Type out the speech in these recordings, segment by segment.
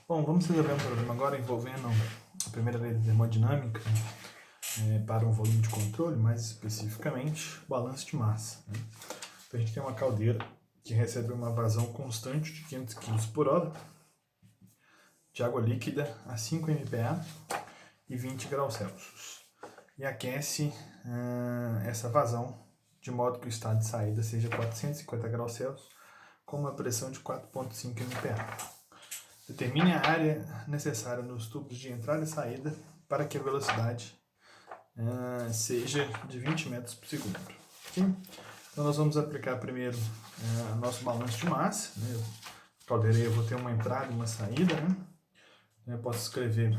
Bom, vamos resolver um problema agora envolvendo a primeira lei da termodinâmica para um volume de controle, mais especificamente o balanço de massa. Né? Então a gente tem uma caldeira que recebe uma vazão constante de 500 kg por hora de água líquida a 5 MPa e 20 graus Celsius. E aquece essa vazão de modo que o estado de saída seja 450 graus Celsius com uma pressão de 4,5 MPa. Determine a área necessária nos tubos de entrada e saída para que a velocidade seja de 20 metros por segundo. Okay? Então nós vamos aplicar primeiro nosso balanço de massa. Né? A caldeira eu vou ter uma entrada e uma saída. Né? Eu posso escrever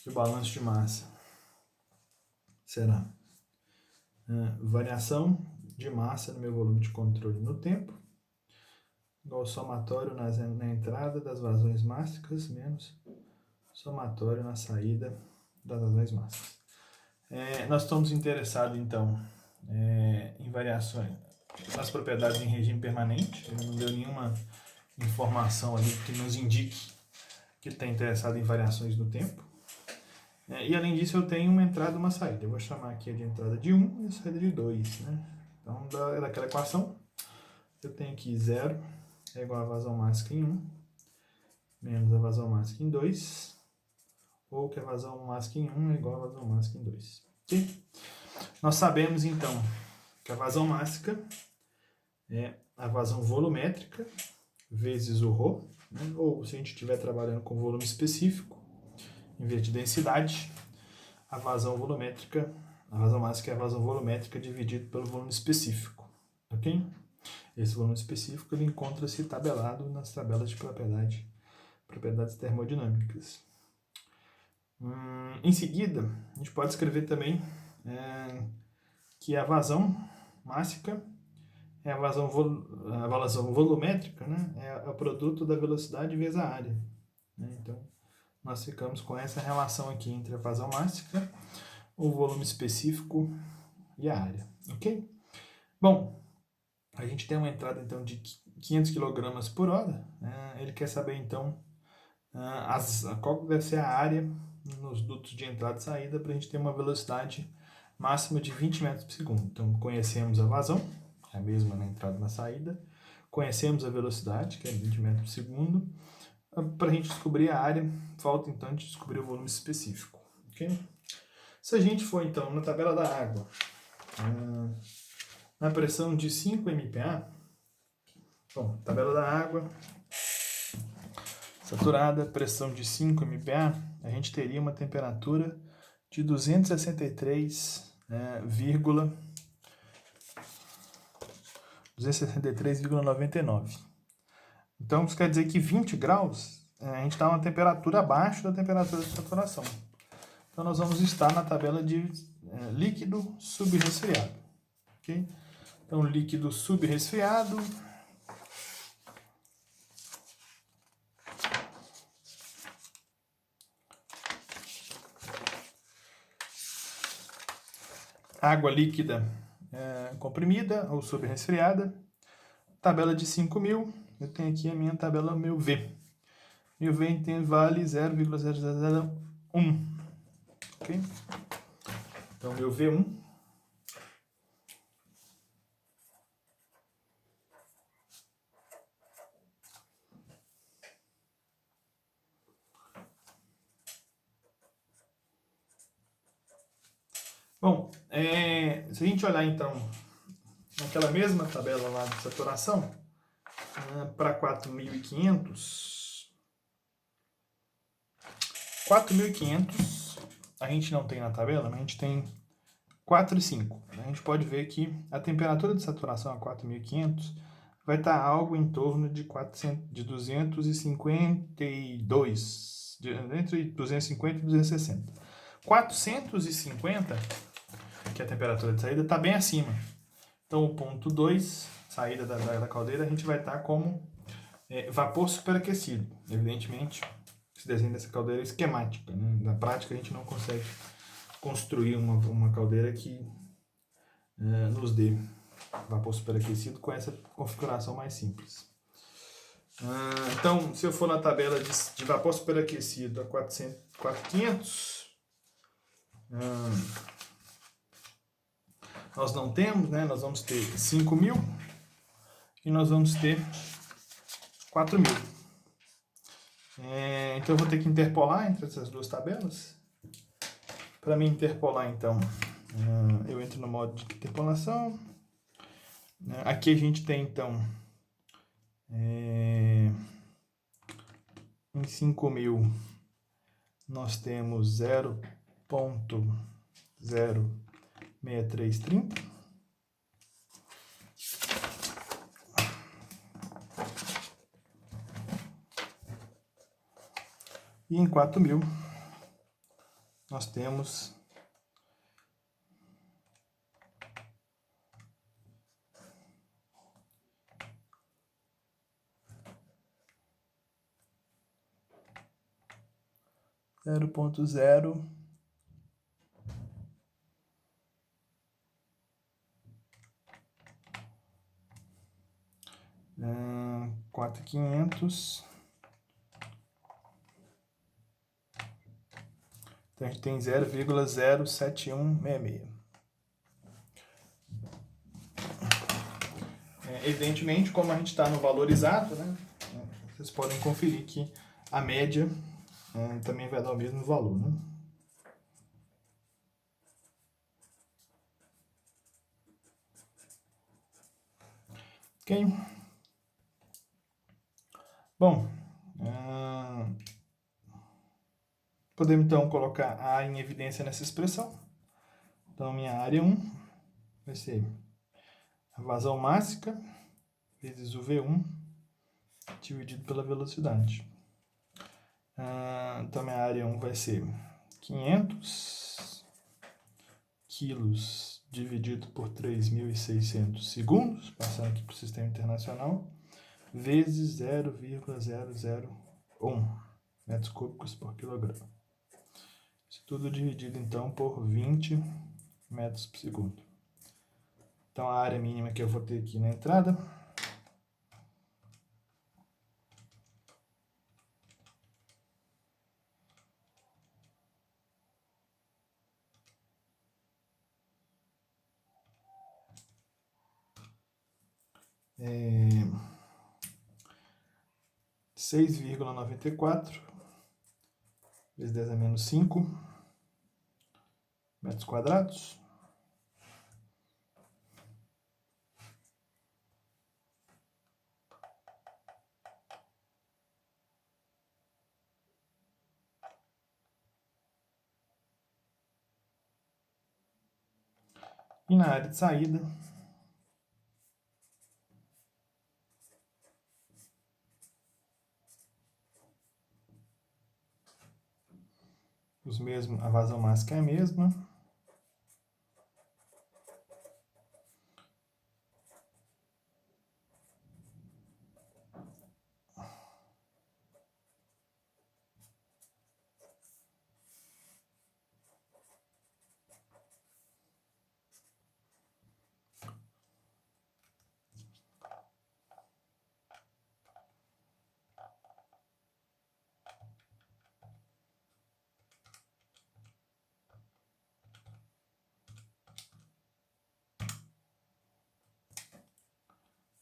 que o balanço de massa será variação de massa no meu volume de controle no tempo, igual somatório na entrada das vazões mássicas menos somatório na saída das vazões mássicas. Nós estamos interessados, então, em variações nas propriedades em regime permanente. Ele não deu nenhuma informação ali que nos indique que está interessado em variações no tempo. E, além disso, eu tenho uma entrada e uma saída. Eu vou chamar aqui de entrada de 1 e a saída de 2. Né? Então, daquela equação, eu tenho aqui 0 é igual a vazão máxima em 1 menos a vazão máxima em 2, ou que a vazão máxima em 1 é igual a vazão máxima em 2. Okay? Nós sabemos, então, que a vazão máxima é a vazão volumétrica vezes o ρ, né? Ou se a gente estiver trabalhando com volume específico, em vez de densidade, a vazão máxima é a vazão volumétrica dividido pelo volume específico. Ok? Esse volume específico ele encontra-se tabelado nas tabelas de propriedades termodinâmicas. Em seguida, a gente pode escrever também que a vazão máxima é a vazão volumétrica, né? É o produto da velocidade vezes a área. Né? Então, nós ficamos com essa relação aqui entre a vazão máxima, o volume específico e a área. Ok? Bom, a gente tem uma entrada então de 500 kg por hora. Ele quer saber então qual deve ser a área nos dutos de entrada e saída para a gente ter uma velocidade máxima de 20 metros por segundo. Então, conhecemos a vazão, é a mesma na entrada e na saída. Conhecemos a velocidade, que é 20 metros por segundo. Para a gente descobrir a área, falta então de descobrir o volume específico. Okay? Se a gente for então na tabela da água, na pressão de 5 MPa, bom, tabela da água, saturada, pressão de 5 MPa, a gente teria uma temperatura de 263,99. Então, isso quer dizer que 20 graus, a gente está a uma temperatura abaixo da temperatura de saturação. Então, nós vamos estar na tabela de líquido subresfriado. Okay? Então, líquido subresfriado água líquida comprimida ou subresfriada, tabela de 5.000, eu tenho aqui a minha tabela meu V. Meu V tem vale 0,0001. Ok? Então, meu V1 Bom, se a gente olhar então naquela mesma tabela lá de saturação, para 4.500, a gente não tem na tabela, mas a gente tem 4,5. A gente pode ver que a temperatura de saturação a 4.500 vai estar algo em torno de 252, entre 250 e 260. 450, que é a temperatura de saída, está bem acima. Então, o ponto 2, saída da caldeira, a gente vai estar como vapor superaquecido. Evidentemente, esse desenho dessa caldeira é esquemática. Né? Na prática, a gente não consegue construir uma caldeira que nos dê vapor superaquecido com essa configuração mais simples. Então, se eu for na tabela de vapor superaquecido a 4.500, nós não temos, né? Nós vamos ter 5.000 e nós vamos ter 4.000. Então eu vou ter que interpolar entre essas duas tabelas. Para mim interpolar, então, eu entro no modo de interpolação. Aqui a gente tem, então, em 5.000 nós temos 0,06330. E em 4.000 nós temos 0,0 4.500. Então a gente tem 0,07166. Evidentemente, como a gente está no valorizado, né, vocês podem conferir que a média também vai dar o mesmo valor, né? Ok? Bom, podemos então colocar a área em evidência nessa expressão. Então, minha área 1 vai ser a vazão máxima vezes o V1 dividido pela velocidade. Então, minha área 1 vai ser 500 quilos dividido por 3.600 segundos, passando aqui para o sistema internacional, vezes 0,001 metros cúbicos por quilograma. Isso tudo dividido, então, por 20 metros por segundo. Então, a área mínima que eu vou ter aqui na entrada é 6,94 vezes 10 a menos 5 metros quadrados. E na área de saída, a vazão máxima é a mesma.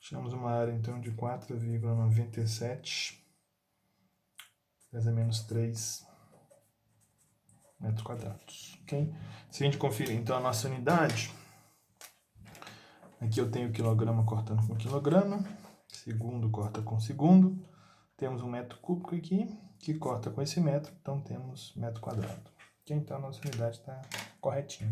Achamos uma área, então, de 4,97 10 a menos 3 metros quadrados. Okay? Se a gente conferir, então, a nossa unidade, aqui eu tenho quilograma cortando com quilograma, segundo corta com segundo, temos um metro cúbico aqui, que corta com esse metro, então temos metro quadrado. Okay? Então, a nossa unidade está corretinha.